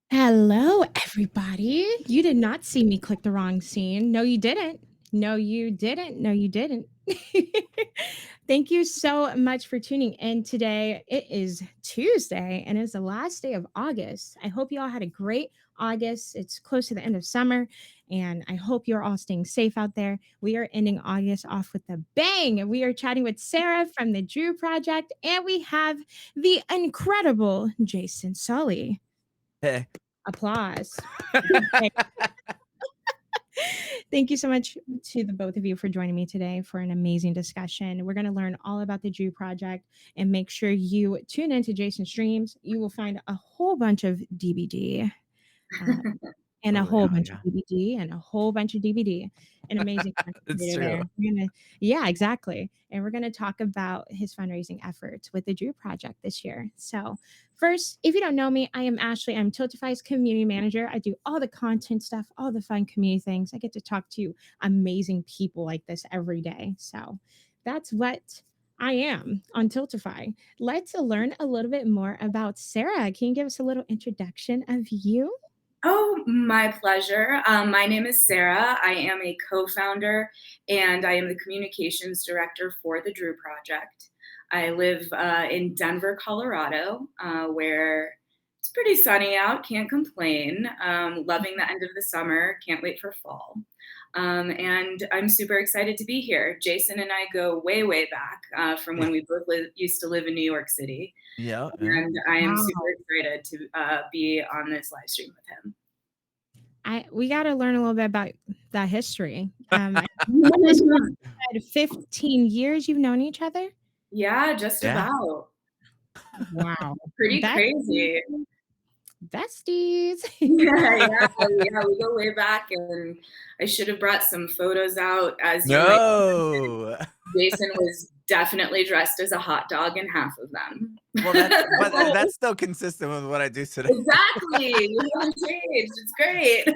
Hello, everybody. You did not see me click the wrong scene. No, you didn't. No, you didn't. No, you didn't. Thank you so much for tuning in today. It is Tuesday and it's the last day of August. I hope you all had a great August. It's close to the end of summer, and I hope you're all staying safe out there. We are ending August off with a bang. We are chatting with Sarah from the Dru Project, and we have the incredible Jason Sully. Hey. Applause. Thank you so much to the both of you for joining me today for an amazing discussion. We're going to learn all about the Dru Project, and make sure you tune into Jason's streams. You will find a whole bunch of DVD. Uh, and a Oh, whole yeah, bunch of yeah. DVD and a whole bunch of DVD. An amazing content It's creator true. there. Yeah, exactly. And we're gonna talk about his fundraising efforts with the Dru Project this year. So first, if you don't know me, I am Ashley. I'm Tiltify's community manager. I do all the content stuff, all the fun community things. I get to talk to amazing people like this every day. So that's what I am on Tiltify. Let's learn a little bit more about Sarah. Can you give us a little introduction of you? Oh, my pleasure. My name is Sarah. I am a co-founder and I am the communications director for the Dru Project. I live in Denver, Colorado, where it's pretty sunny out, can't complain. Loving the end of the summer, can't wait for fall. And I'm super excited to be here. Jason and I go way, way back from when we both used to live in New York City. Yeah, yeah. And I am super Wow. excited to be on this live stream with him. We got to learn a little bit about that history. At this point, you said 15 years you've known each other? Yeah, just Yeah. about. Wow. Pretty Besties. crazy. Besties. Yeah, we go way back, and I should have brought some photos out. As you might, No. Jason was definitely dressed as a hot dog in half of them. Well, that's still consistent with what I do today. Exactly. You haven't changed. It's great.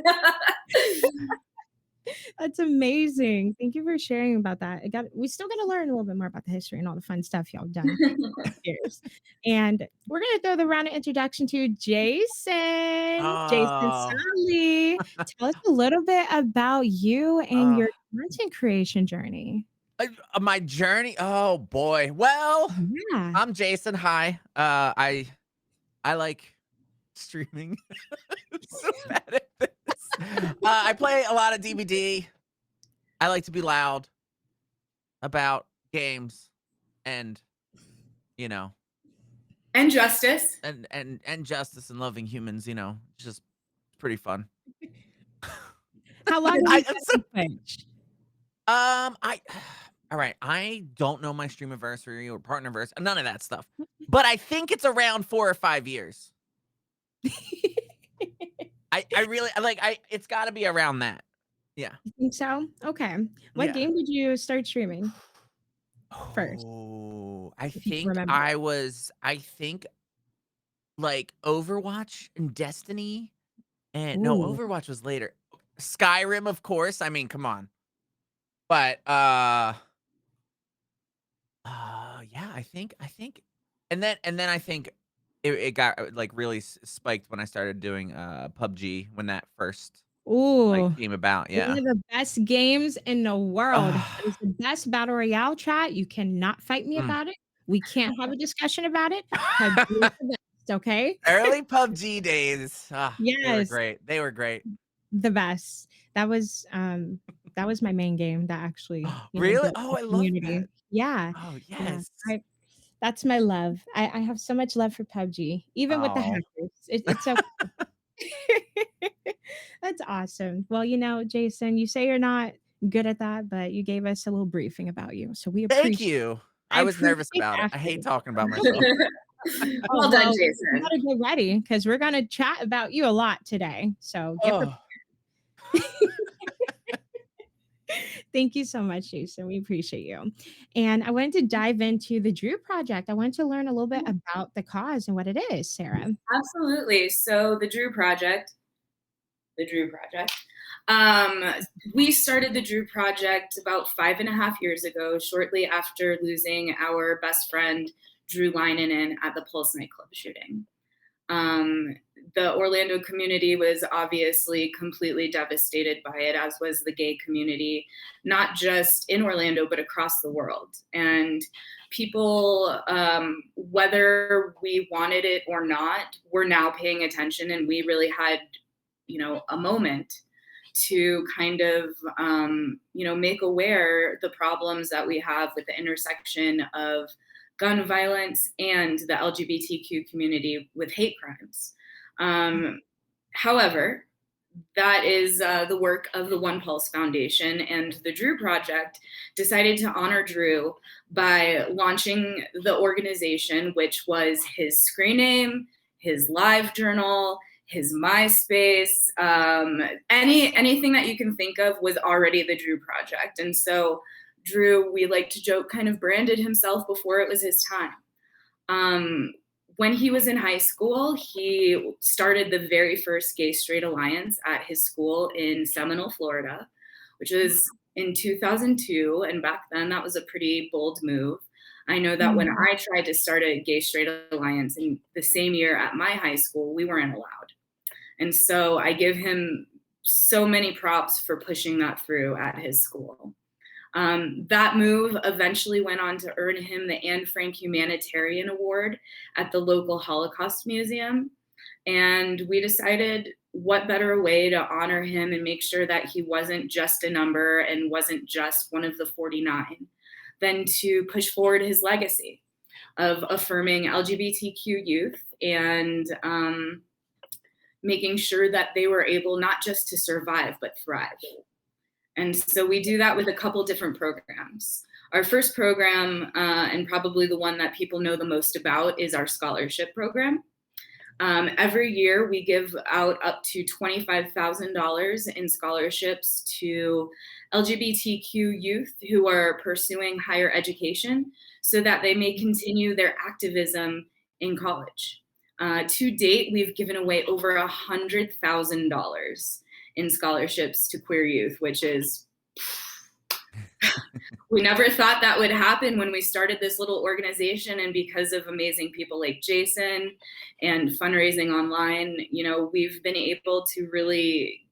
That's amazing. Thank you for sharing about that. We still got to learn a little bit more about the history and all the fun stuff y'all done. Years. And we're going to throw the round of introduction to Jason. Jason Oh. Sully. Tell us a little bit about you and Oh. your content creation journey. My journey. Oh boy. Well, Yeah. I'm Jason. Hi. I like streaming. I'm so bad at this. I play a lot of DVD. I like to be loud about games and, you know, And justice. and justice and loving humans, it's just pretty fun. How long have I you I'm been on Twitch? I all right, I don't know my stream anniversary or partnerverse, none of that stuff. But I think it's around 4 or 5 years. I really it's gotta be around that. Yeah. You think so? Okay. What Yeah. game did you start streaming first, Oh, I if you can think remember? I think like Overwatch and Destiny and no, Ooh. Overwatch was later. Skyrim, of course. I mean, come on. But yeah, I think and then I think it got like really spiked when I started doing PUBG when that first like Ooh. came about. One Yeah. of the best games in the world. It Ugh. is the best battle royale chat. You cannot fight me Mm. about it. We can't have a discussion about it. PUBG is the best, okay? Early PUBG days. They were Yes, great. They were great. the best. That was my main game that actually, Really? built Oh, the I love that. community. Yeah. Oh, Yeah. yes. That's my love. I have so much love for PUBG, even with the Oh. hackers. It's so That's awesome. Well, Jason, you say you're not good at that, but you gave us a little briefing about you. So Thank you. I I was appreciate nervous the about it. I hate effort. talking about myself. Oh, Well done, well, you Jason. gotta get ready because we're gonna chat about you a lot today. So get prepared. Oh. Thank you so much, Jason. We appreciate you. And I wanted to dive into the Dru Project. I wanted to learn a little bit about the cause and what it is, Sarah. Absolutely. So the Dru Project. Um, we started the Dru Project about 5.5 years ago, shortly after losing our best friend, Drew Leinenen, at the Pulse nightclub shooting. Um, the Orlando community was obviously completely devastated by it, as was the gay community, not just in Orlando, but across the world. And people, whether we wanted it or not, were now paying attention. And we really had, a moment to kind of, make aware the problems that we have with the intersection of gun violence and the LGBTQ community with hate crimes. Um, However, that is the work of the One Pulse Foundation, and the Dru Project decided to honor Dru by launching the organization, which was his screen name, his live journal, his MySpace, anything that you can think of was already the Dru Project. And so Dru, we like to joke, kind of branded himself before it was his time. Um, when he was in high school, he started the very first gay straight alliance at his school in Seminole, Florida, which was in 2002. And back then, that was a pretty bold move. I know that when I tried to start a gay straight alliance in the same year at my high school, we weren't allowed. And so I give him so many props for pushing that through at his school. That move eventually went on to earn him the Anne Frank Humanitarian Award at the local Holocaust Museum. And we decided what better way to honor him and make sure that he wasn't just a number and wasn't just one of the 49 than to push forward his legacy of affirming LGBTQ youth and making sure that they were able not just to survive, but thrive. And so we do that with a couple different programs. Our first program, and probably the one that people know the most about, is our scholarship program. Every year we give out up to $25,000 in scholarships to LGBTQ youth who are pursuing higher education so that they may continue their activism in college. To date, we've given away over $100,000 in scholarships to queer youth, which is, we never thought that would happen when we started this little organization. And because of amazing people like Jason and fundraising online, we've been able to really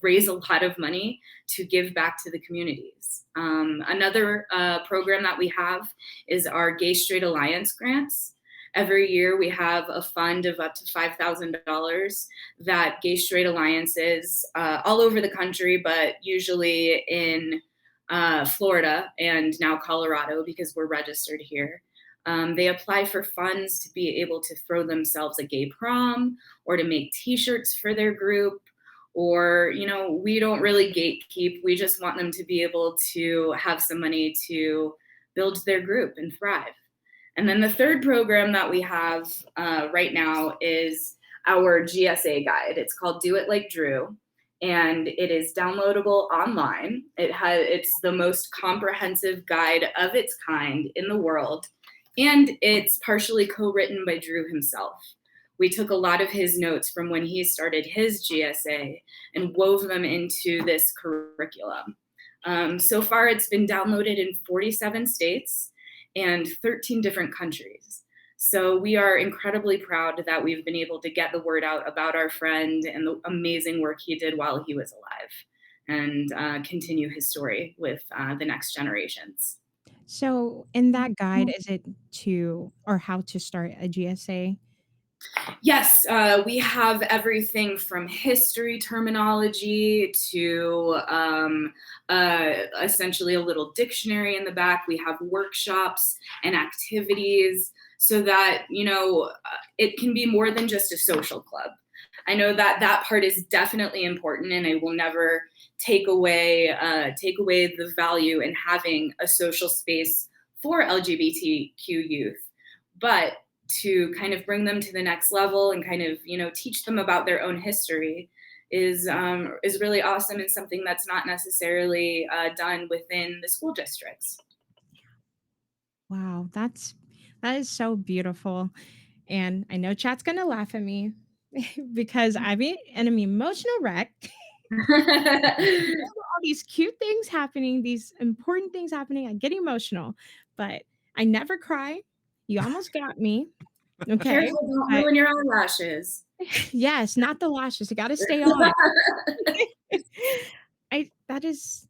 raise a lot of money to give back to the communities. Another program that we have is our Gay Straight Alliance grants. Every year we have a fund of up to $5,000 that gay straight alliances all over the country, but usually in Florida and now Colorado, because we're registered here. They apply for funds to be able to throw themselves a gay prom or to make t-shirts for their group. Or, we don't really gatekeep. We just want them to be able to have some money to build their group and thrive. And then the third program that we have right now is our GSA guide. It's called Do It Like Dru, and it is downloadable online. It's the most comprehensive guide of its kind in the world, and it's partially co-written by Dru himself. We took a lot of his notes from when he started his GSA and wove them into this curriculum. So far, it's been downloaded in 47 states and 13 different countries. So we are incredibly proud that we've been able to get the word out about our friend and the amazing work he did while he was alive, and continue his story with the next generations. So, in that guide, is it to or how to start a GSA? Yes, we have everything from history terminology to essentially a little dictionary in the back. We have workshops and activities so that, it can be more than just a social club. I know that that part is definitely important, and I will never take away the value in having a social space for LGBTQ youth. But to kind of bring them to the next level and kind of, teach them about their own history is really awesome, and something that's not necessarily done within the school districts. Wow, that is so beautiful. And I know chat's gonna laugh at me because I'm an emotional wreck. All these cute things happening, these important things happening, I get emotional, but I never cry. You almost got me. Okay. Careful, don't But ruin your eyelashes. yes, not the lashes. You got to stay on.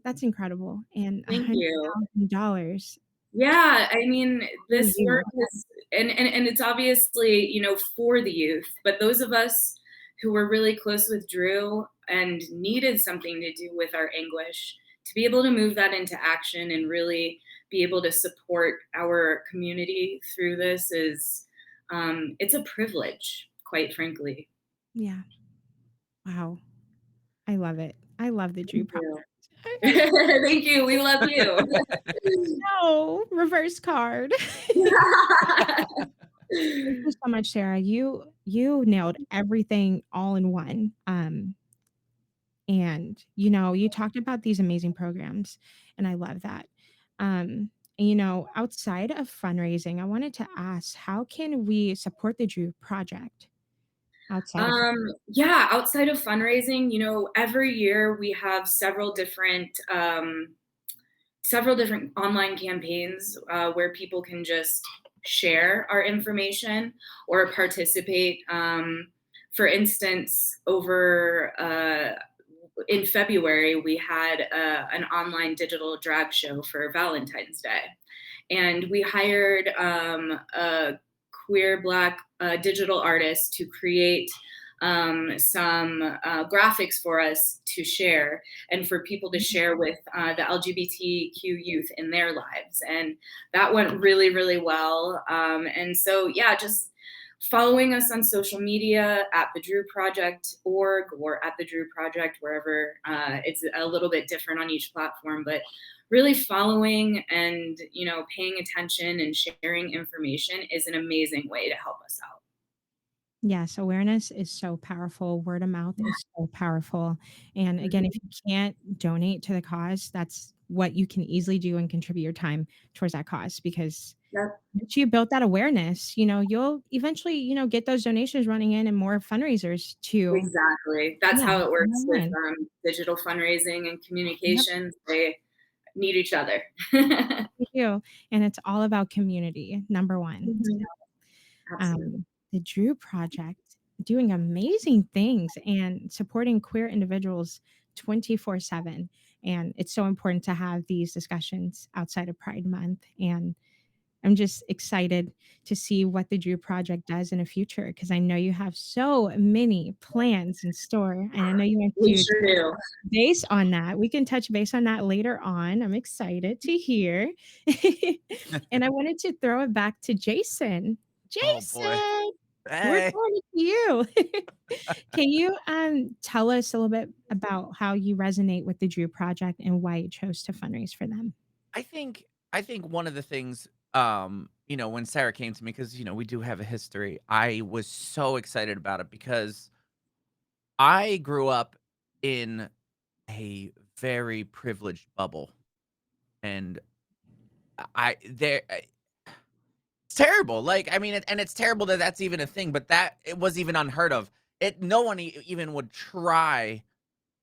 That's incredible. And a Thank hundred you. $1,000 Yeah, I mean, for this work you. is and it's obviously, for the youth, but those of us who were really close with Drew and needed something to do with our anguish, to be able to move that into action and really be able to support our community through this is, it's a privilege, quite frankly. Yeah. Wow. I love it. I love the Dru Thank Project. you. I Thank you. We love you. know, reverse card. Thank you so much, Sarah. You nailed everything all in one. And you talked about these amazing programs, and I love that. And outside of fundraising, I wanted to ask, how can we support the Dru Project outside of Um, yeah, outside of fundraising, every year we have several different online campaigns where people can just share our information or participate. For instance, over in February, we had an online digital drag show for Valentine's Day, and we hired a queer Black digital artist to create some graphics for us to share and for people to share with the LGBTQ youth in their lives. And that went really, really well. And so, yeah, just following us on social media at the Dru Project org or at the Dru Project, wherever it's a little bit different on each platform, but really following and paying attention and sharing information is an amazing way to help us out. Yes, awareness is so powerful. Word of mouth is so powerful. And again, if Mhm. you can't donate to the cause, that's what you can easily do and contribute your time towards that cause, because Yep, once you built that awareness, you'll eventually, get those donations running in and more fundraisers to, exactly. That's yeah, how it works with win. digital fundraising and Yep, communications. They need each other. they do. And it's all about community, number one. Mhm. Absolutely. The Dru Project doing amazing things and supporting queer individuals 24/7. And it's so important to have these discussions outside of Pride Month. And I'm just excited to see what the Dru Project does in the future, because I know you have so many plans in store. And I know you want We to sure do. base on that. We can touch base on that later on. I'm excited to hear. And I wanted to throw it back to Jason. Oh boy. Jason, we're Hey. going to you. Can you tell us a little bit about how you resonate with the Drew Project and why you chose to fundraise for them? I think one of the things, when Sarah came to me, because we do have a history, I was so excited about it because I grew up in a very privileged bubble, and it's terrible. Like, I mean, and it's terrible that that's even a thing, but that it was even unheard of. No one even would try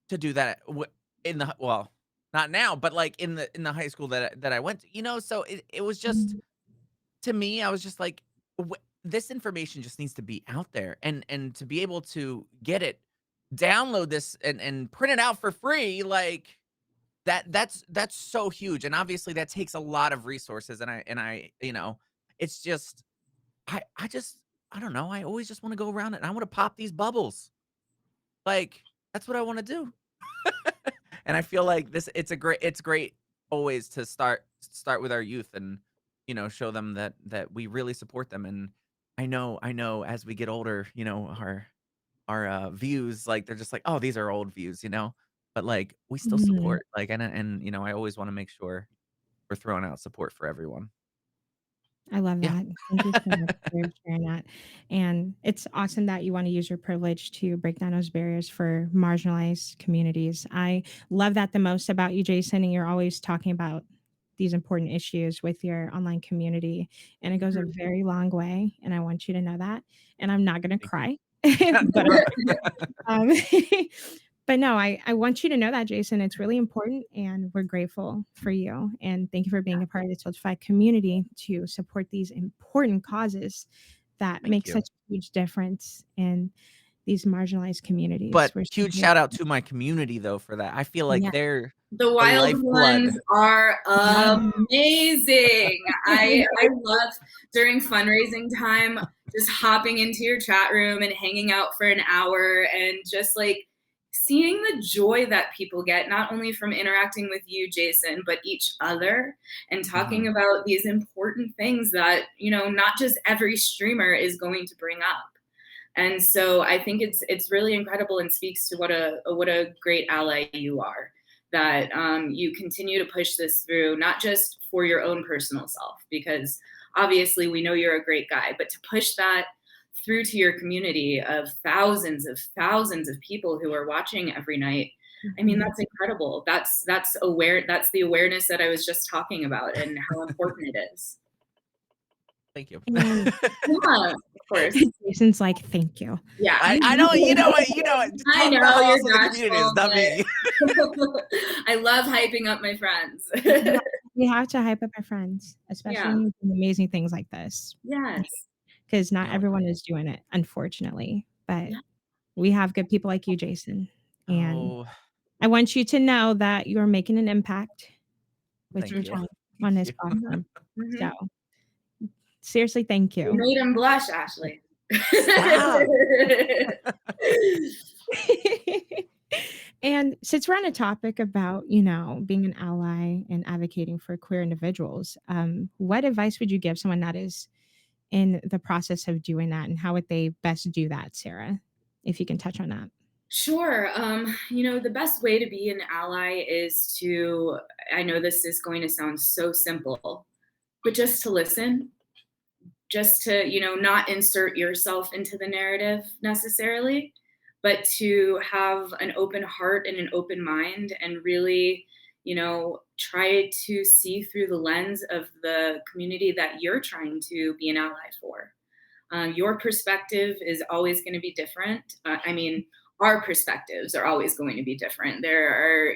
to do that in the well, not now, but like in the high school that I went to, so it was just, to me, I was just like, this information just needs to be out there, and to be able to get it, download this and print it out for free, like that's so huge, and obviously that takes a lot of resources, and I it's just, I just, I don't know, I always just want to go around it and I want to pop these bubbles, like that's what I want to do. And I feel like it's great always to start with our youth, and show them that we really support them. And I know as we get older, our views, like they're just like, oh, these are old views, but like we still Mhm. support, like, and I always want to make sure we're throwing out support for everyone. I love Yeah. that. Thank you so much for sharing that. And it's awesome that you want to use your privilege to break down those barriers for marginalized communities. I love that the most about you, Jason, and you're always talking about these important issues with your online community. And it goes a Mhm. very long way. And I want you to know that. And I'm not going to Thank you. cry, but um, but no, I want you to know that, Jason. It's really important, and we're grateful for you. And thank you for being a part of the Tiltify community to support these important causes that Thank make you. such a huge difference in these marginalized communities. But We're so huge shout out to my community though for that. I feel like yeah. they're The the wild ones lifeblood. are Yeah. amazing. I love during fundraising time just hopping into your chat room and hanging out for an hour and just like seeing the joy that people get, not only from interacting with you, Jason, but each other and talking about these important things that, not just every streamer is going to bring up. And so I think it's really incredible and speaks to what a great ally you are. That you continue to push this through, not just for your own personal self, because obviously we know you're a great guy, but to push that through to your community of thousands of people who are watching every night. I mean, that's incredible. That's the awareness that I was just talking about and how important it is. Thank you. And Yeah, of course. Jason's like, thank you. Yeah. I don't, you know what, just I talk about know how you're awesome the community is, bashful, not me. but I love hyping up my friends. We have to hype up our friends, especially Yeah. when we do amazing things like this. Yes. Because not Yeah. everyone is doing it, unfortunately. But Yeah. we have good people like you, Jason. And Oh, I want you to know that you're making an impact with thank your you. time on Thank this you. platform. Mhm. So seriously, thank You you. made him blush, Ashley. Stop. And since we're on a topic about, being an ally and advocating for queer individuals, what advice would you give someone that is in the process of doing that, and how would they best do that, Sarah? If you can touch on that. Sure. The best way to be an ally is to, I know this is going to sound so simple, but just to listen, just to, not insert yourself into the narrative necessarily, but to have an open heart and an open mind and really, try to see through the lens of the community that you're trying to be an ally for. Your perspective is always going to be different. Our perspectives are always going to be different. There are,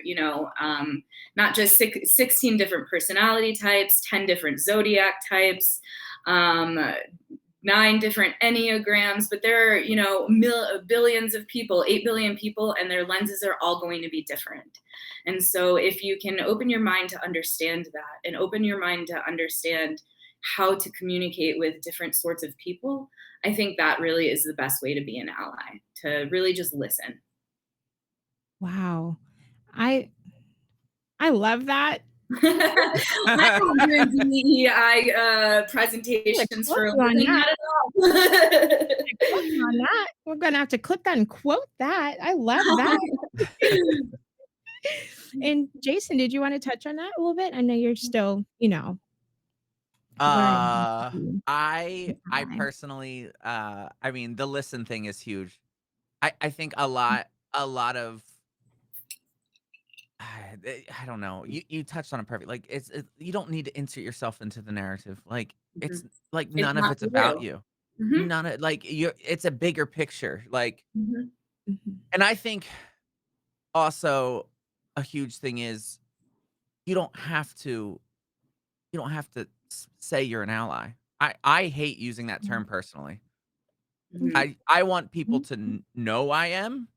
not just 16 different personality types, 10 different zodiac types, um, 9 different enneagrams, but there are, billions of people, 8 billion people, and their lenses are all going to be different. And so if you can open your mind to understand that and open your mind to understand how to communicate with different sorts of people, I think that really is the best way to be an ally, to really just listen. Wow. I love that. I don't do DEI I'm gonna presentations quote for a you on living, that. not at all. Quote you on that. We're gonna have to clip that and quote that. I love that. And Jason, did you want to touch on that a little bit? I know you're still, learning how to be an I ally. personally, I mean, the listen thing is huge. I think a lot of I don't know. You touched on it perfect. Like you don't need to insert yourself into the narrative. Like it's Mhm. like It's none of not it's for about you. you. Mhm. None of like you it's a bigger picture. Like Mhm. Mhm. and I think also a huge thing is you don't have to say you're an ally. I hate using that term personally. Mhm. I want people Mhm. to know I am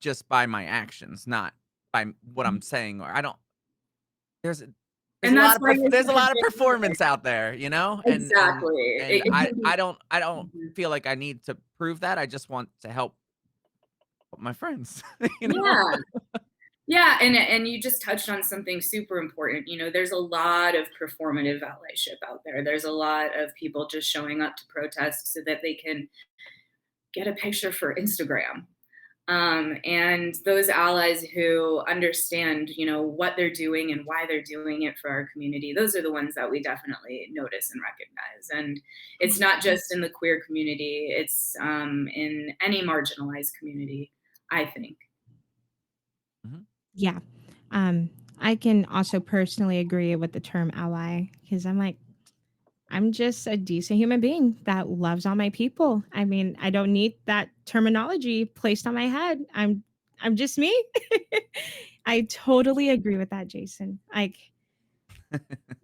just by my actions, not by what I'm saying. Or I don't. There's a there's a And lot that's of why you're there's a such a lot of big leader. performance out there, you know, and Exactly. I don't Mhm. feel like I need to prove that. I just want to help my friends, you know. Yeah. Yeah, and you just touched on something super important. There's a lot of performative allyship out there. There's a lot of people just showing up to protest so that they can get a picture for Instagram. And those allies who understand, what they're doing and why they're doing it for our community, those are the ones that we definitely notice and recognize. And it's not just in the queer community; it's in any marginalized community, I think. Mhm. Yeah. Um, I can also personally agree with the term ally because I'm just a decent human being that loves all my people. I mean, I don't need that terminology placed on my head. I'm just me. I totally agree with that, Jason. Like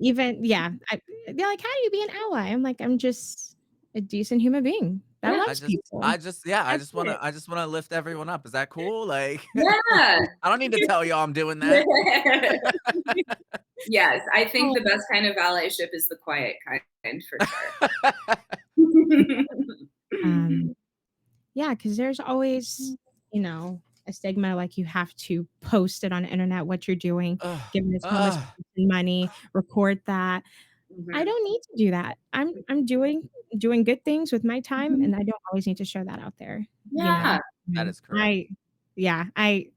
even yeah, they're like, how do you be an ally? I'm like, I'm just a decent human being that Yeah. loves people. Yeah, That's it. I just wanna lift everyone up. Is that cool? Like, Yeah. I don't need to tell y'all I'm doing that. Yes, I think Oh, the best kind of allyship is the quiet kind for sure. um, yeah, because there's always, a stigma like you have to post it on the internet what you're doing, Ugh, give this homeless ugh, person money, record that. I Mhm. don't need to do that. I'm doing good things with my time, Mhm. and I don't always need to show that out there, you know? Yeah. that Mm, is correct. I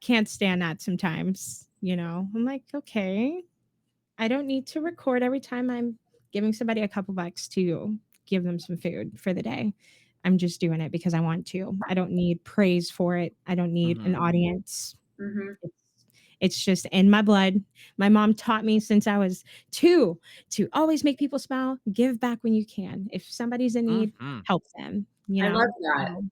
can't stand that sometimes, I'm like, "Okay, I don't need to record every time I'm giving somebody a couple bucks to give them some food for the day. I'm just doing it because I want to. I don't need praise for it. I don't need an Mhm. audience. Mhm. It's it's just in my blood. My mom taught me since I was 2 to always make people smile, give back when you can. If somebody's in need, Mhm. help them, I love that. So,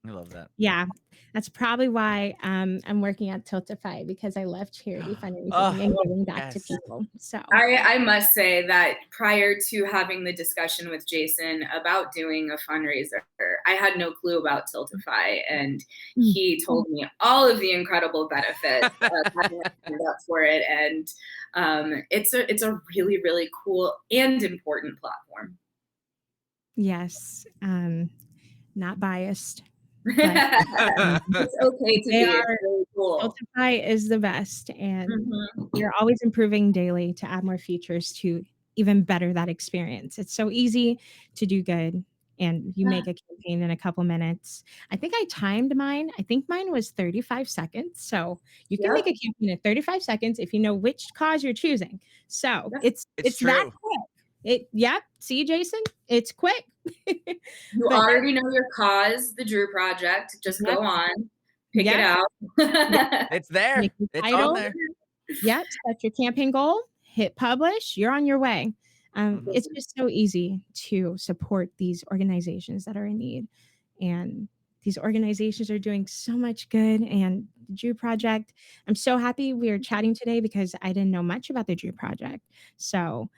I love that. yeah, that's probably why, I'm working at Tiltify because I love charity Oh, fundraising and giving back to yes. people. So, I must say that prior to having the discussion with Jason about doing a fundraiser, I had no clue about Tiltify, and mm, he told me all of the incredible benefits of having signed up for it, and it's a really really cool and important platform. yes, not biased, but, um, It's okay to they be. It's are really cool. Tiltify is the best, and Mhm. they're always improving daily to add more features to even better that experience. It's so easy to do good, and you Yeah. make a campaign in a couple minutes. I think I timed mine. I think mine was 35 seconds, so you can make Yep. a campaign in 35 seconds if you know which cause you're choosing. So, Yep. It's it's that true. quick. Yep, see, Jason? It's quick. You But yeah, already know your cause, the Dru Project. Just yep, go on, pick it yep, out. yep, It's there. make your It's on title. there. Yep, set your campaign goal, hit publish, you're on your way. Mhm. It's just so easy to support these organizations that are in need, and these organizations are doing so much good. And the Drew Project, I'm so happy we are chatting today because I didn't know much about the Drew Project. So,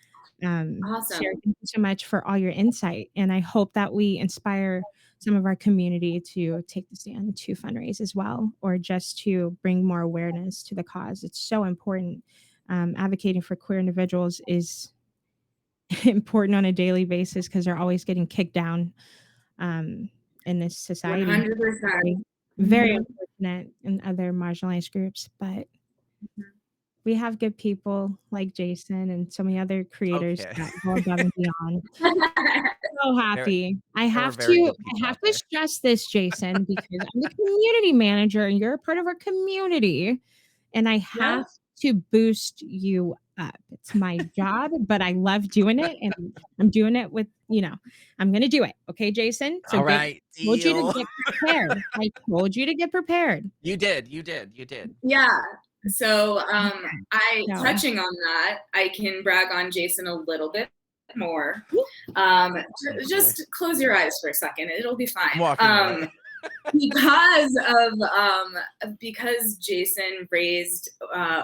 Sarah, Awesome. thank you so much for all your insight, and I hope that we inspire some of our community to take the stand to fundraise as well, or just to bring more awareness to the cause. It's so important. Advocating for queer individuals is important on a daily basis because they're always getting kicked down, um, in this society. 100%. Very, very Mhm. unfortunate in other marginalized groups, but Mhm. we have good people like Jason and so many other creators Okay. that go above and beyond. So There happy. there are very good I people have out to there. stress this, Jason, because I'm the community manager and you're a part of our community, and I have Yep. to boost you up. It's my job, but I love doing it, and I'm doing it with, I'm gonna do it. Okay, Jason? So All right, told you to deal. get prepared. I told you to get prepared. You did, you did, you did. Yeah. So, I So touching on that, I can brag on Jason a little bit more. Oh boy. Just close your eyes for a second. It'll be I'm fine. walking away. Because because Jason raised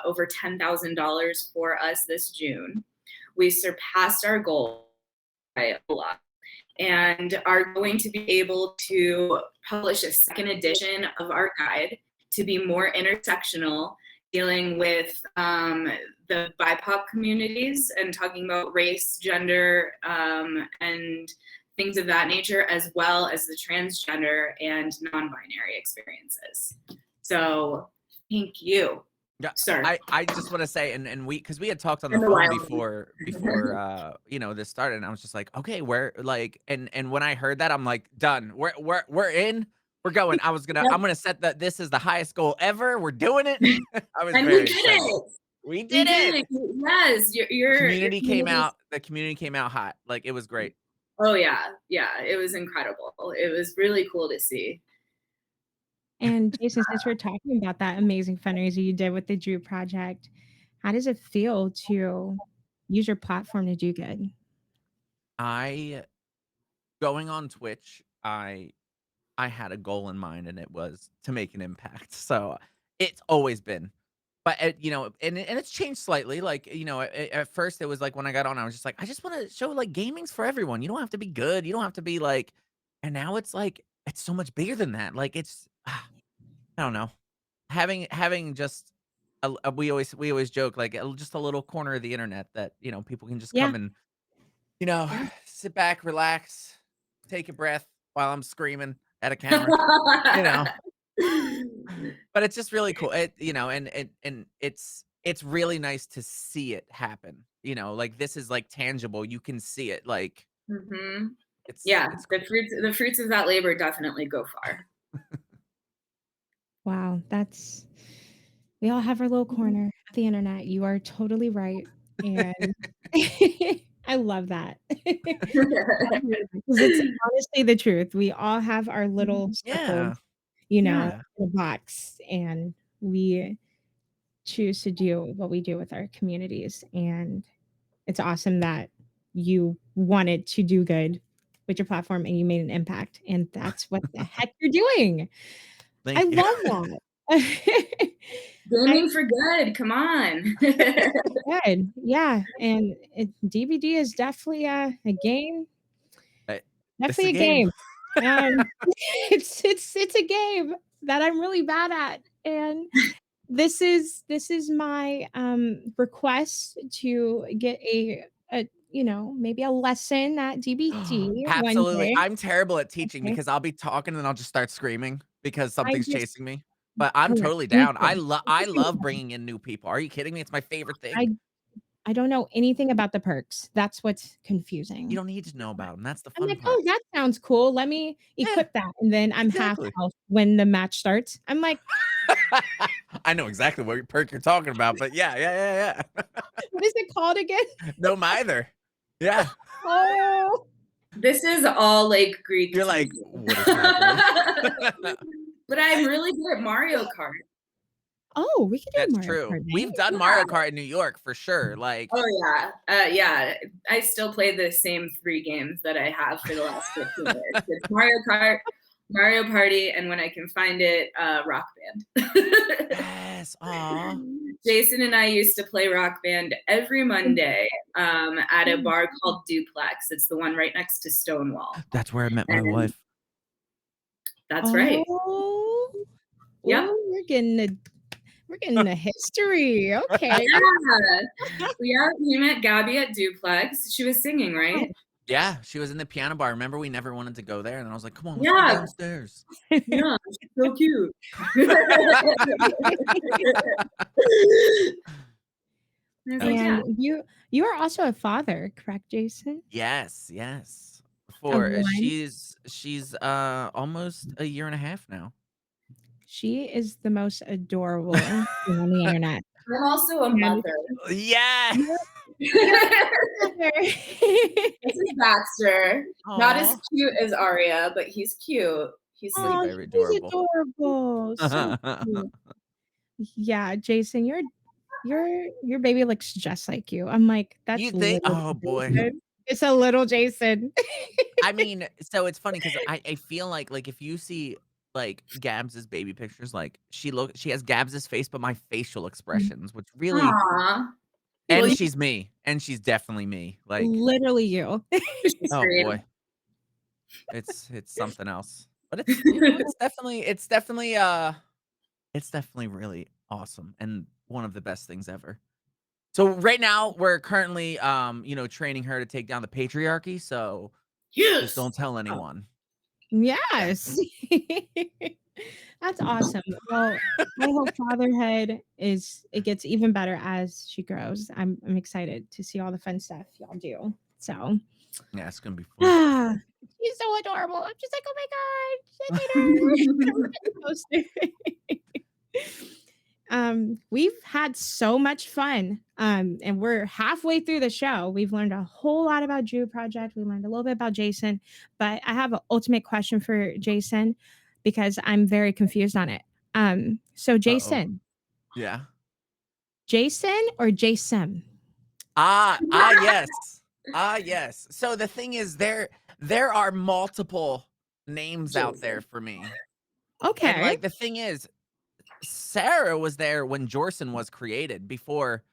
over $10,000 for us this June, we surpassed our goal by a lot, and are going to be able to publish a second edition of our guide to be more intersectional, dealing with the BIPOC communities and talking about race, gender, and things of that nature, as well as the transgender and non-binary experiences. So thank you, Yeah, sir. I just wanna say, and because we had talked on the And the phone wild. before, this started, and I was just like, "Okay, where," like, and when I heard that, I'm like, "Done. We're in. We're going." I'm gonna set that this is the highest goal ever. We're doing it. I was And we very did excited. it. We We did did it. it. Yes, your community. The community came out hot. Like, it was great. Oh yeah, yeah. It was incredible. It was really cool to see. and Jason, since we're talking about that amazing fundraiser you did with the Drew Project, how does it feel to use your platform to do good? I going on Twitch, I had a goal in mind, and it was to make an impact. So, it's always been. But and it's changed slightly. Like, at first it was like when I got on, I was just like, I just want to show like gaming's for everyone. You don't have to be good. You don't have to be like, and now it's like it's so much bigger than that. Like it's, I don't know, having just we always joke like just a little corner of the internet that people can just Yeah. come and Yeah. sit back, relax, take a breath while I'm screaming at a camera. You know, but it's just really cool. And it's really nice to see it happen. Like this is like tangible. You can see it. Like Hmm. it's Yeah, it's the cool. fruits of that labor definitely go far. Wow, that's we all have our little corner of the internet. You are totally right, and I love that. Because it's honestly the truth. We all have our little circles, Yeah. Yeah. in a box, and we choose to do what we do with our communities, and it's awesome that you wanted to do good with your platform and you made an impact, and that's what the heck you're doing. I Thank you. love that. I Gaming for good. Come on. good. Yeah, and DVD is definitely a game. Uh, It's a Definitely a game. game. It's a game that I'm really bad at, and this is my, request to get maybe a lesson at DBT one Absolutely. day. I'm terrible at teaching Okay. because I'll be talking and then I'll just start screaming because I something's just chasing me. But I'm correct, totally me down. I too. love I love bringing in new people. Are you kidding me? It's my favorite thing. I I don't know anything about the perks. That's what's You confusing. don't need to know about them. That's the I'm fun like, "Oh, part. that sounds cool. Let me Yeah, equip that," and then I'm half exactly. health when the match starts. I'm like, I know exactly what perk you're talking about, but yeah. "What is it called again?" No, either. Yeah. Oh. This is all like Greek You're to like, me. what is happening? But I'm really good at Mario Kart. Oh, we could do a That's Mario true. Kart We've night. done Mario Yeah. Kart in New York for sure. Like, Oh yeah. Yeah. I still play the same 3 games that I have for the last 15 years. It's Mario Kart, Mario Party, and when I can find it, Rock Band. yes, aw. Jason and I used to play Rock Band every Monday at a bar called Duplex. It's the one right next to Stonewall. That's where I met my And wife. that's right. Oh. Yep. Ooh, we're getting the history. Okay. Yeah. Yeah, we met Gabby at Duplex. She was singing, Oh. right? Yeah, she was in the piano bar. Remember, we never wanted to go there, and I was like, "Come on, let's go Yeah. downstairs." Yeah. She's so cute. I was like, And yeah. you are also a father, correct, Jason? Yes. Of For one. she's almost a year and a half now. She is the most adorable thing on the internet. I'm also a And mother. Yeah. you're a mother. This is Baxter. Not as Aw. cute as Arya, but he's cute. He's He's Oh, sleeping. very he's adorable. adorable. So cute. Yeah, Jason, your baby looks just like you. I'm like, You that's think? little Oh, boy. Jason. It's a little Jason. I mean, so it's funny because I feel like if you see, like, Gabs's baby pictures, like, she has Gabs's face, but my facial expressions, which really Aw. Well, and you she's me, and she's definitely me, like, Literally you. should oh, scream. boy. It's something else. But it's definitely really awesome and one of the best things ever. So right now we're currently training her to take down the patriarchy, so just Yes. don't tell Oh, anyone. Yeah. yes. That's awesome. Well, I hope fatherhood it gets even better as she grows. I'm excited to see all the fun stuff y'all do. So, Yeah, it's gonna be fun. ah, she's so adorable. I'm just like, oh my god, look at her. We've had so much fun. And we're halfway through the show. We've learned a whole lot about Dru Project. We learned a little bit about Jason, but I have an ultimate question for Jason because I'm very confused on it. So Uh-oh. Yeah. Jason or Jason? Yes. Yes. So the thing is there are multiple names out there for me. And Okay. like the thing is, Sarah was there when Jorson was created before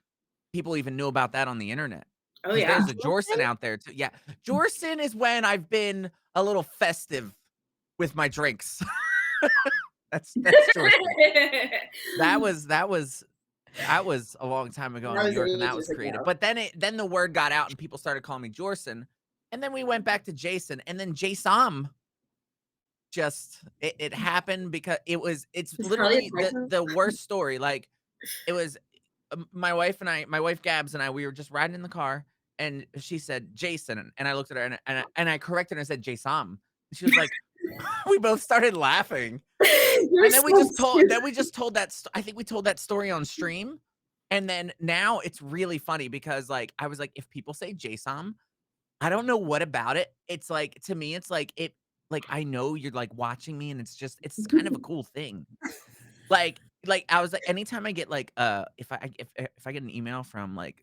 people even knew about that on the internet. Oh, Because yeah. there's a Jorson out there too. Yeah. Jorson is when I've been a little festive with my drinks. That's Jorson. That was a long time ago in That New was York, and that was ages created. ago. But then the word got out and people started calling me Jorson. And then we went back to Jason, and then Jason just it happened because it's It's probably literally a typo. the worst story. Like it was my wife Gabs and I, we were just riding in the car and she said Jason, and I looked at her and I corrected her and I said Jason. And she was like, we both started laughing. You're And so then we just told that I think we told that story on stream. And then now it's really funny because like I was like, if people say Jason, I don't know what about it. It's like to me, it's like I know you're like watching me, and it's kind of a cool thing. Like I was like, anytime I get like if I get an email from like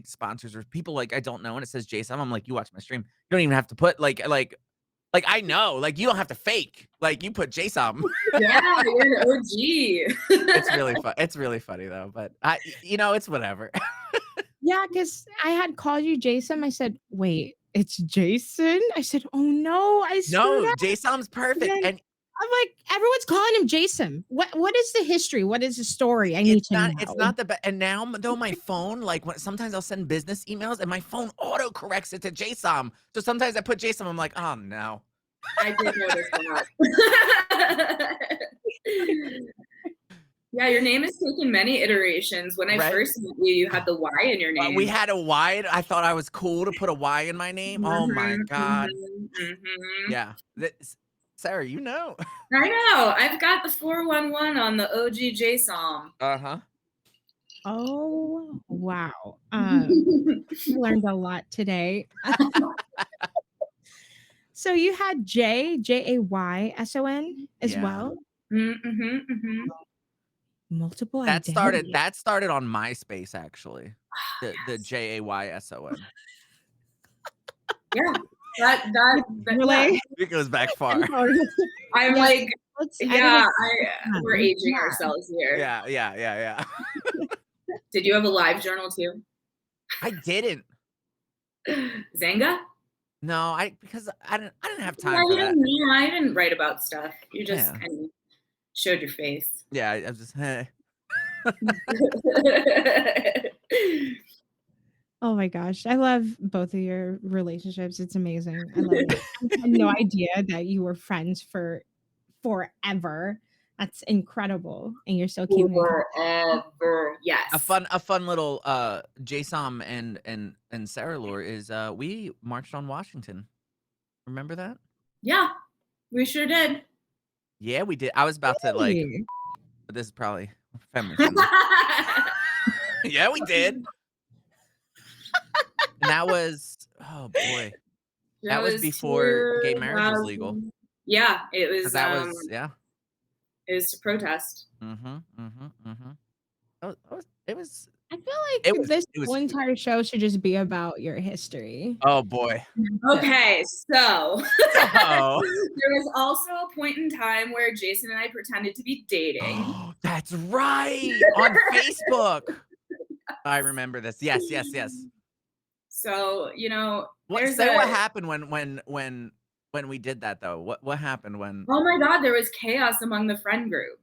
sponsors or people like I don't know and it says Jason, I'm like, you watch my stream. You don't even have to put like I know, like you don't have to fake. Like you put Jason. Yeah, you're an OG. It's really fun. It's really funny though, but it's whatever. Yeah, because I had called you Jason. I said, wait, it's Jason? I said, oh no, I screwed No, up. Jason's And perfect. then And I'm like, everyone's calling him Jason. What is the history? What is the story? I need to it's know. not the best. And now though my phone, like when sometimes I'll send business emails and my phone auto corrects it to Jason. So sometimes I put Jason, I'm like, oh no. I did notice that. Yeah, your name has taken many iterations. When I Right? first met you, you had the Y in your name. We had a Y. I thought I was cool to put a Y in my name. Oh my God. Yeah. Sarah, you know. I know. I've got the 411 on the OG JSOM. Uh-huh. Oh, wow. Learned a lot today. So you had Jayson as Yeah. well? Multiple That identities. started on MySpace actually. The JAYSON. Yeah. That Really? It goes back far. I'm Yeah, like, yeah, we're aging ourselves here. Yeah. Did you have a live journal too? I didn't. Zanga? No, because I didn't have Yeah, time for that. I didn't write about stuff. You just Yeah. kind of showed your face. Yeah, I was just hey. Oh my gosh. I love both of your relationships. It's amazing. I love it. I had no idea that you were friends for forever. That's incredible. And you're still keeping in contact. Forever. Yes. A fun little Jason and Sarah lore is we marched on Washington. Remember that? Yeah, we sure did. Yeah, we did. I was about to like Really? this is probably family friendly. Yeah, we did. And that was oh boy. That was before gay marriage was legal. Yeah, it was That was it was to protest. It was I feel like this it was whole entire show should just be about your history. oh boy. Okay, so Oh. there was also a point in time where Jason and I pretended to be dating. Oh, that's right. On Facebook. I remember this. Yes. So, Say what happened when we did that though. What happened when oh my God, there was chaos among the friend group.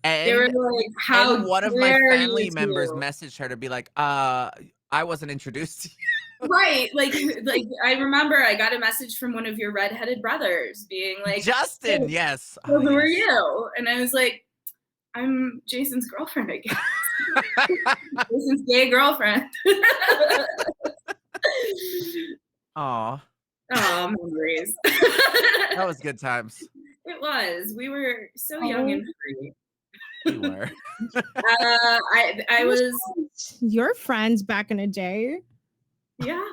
and They were like, how and one of my dare family you members two? messaged her to be like, I wasn't introduced to you. Right. Like I remember I got a message from one of your redheaded brothers being like, Justin, hey, yes. so who are you? And I was like, I'm Jason's girlfriend, I guess. Jason's gay girlfriend. Aw. Oh, memories. That was good times. It was. We were so young and free. We were. I was your friends back in the day. Yeah.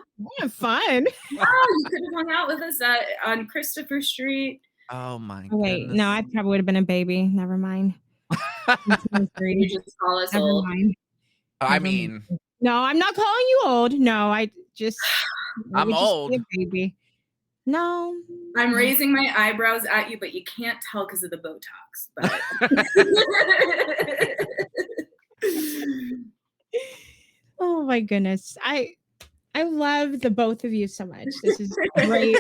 Fun. Oh, you could have hung out with us on Christopher Street. Oh my Wait, goodness. no, I probably would have been a baby. Never mind. You just call us Never old. mind. I mean, no, I'm not calling you old. No, I'm old. Just be a baby. No. I'm raising my eyebrows at you, but you can't tell because of the Botox. But my goodness. I love the both of you so much. This is great,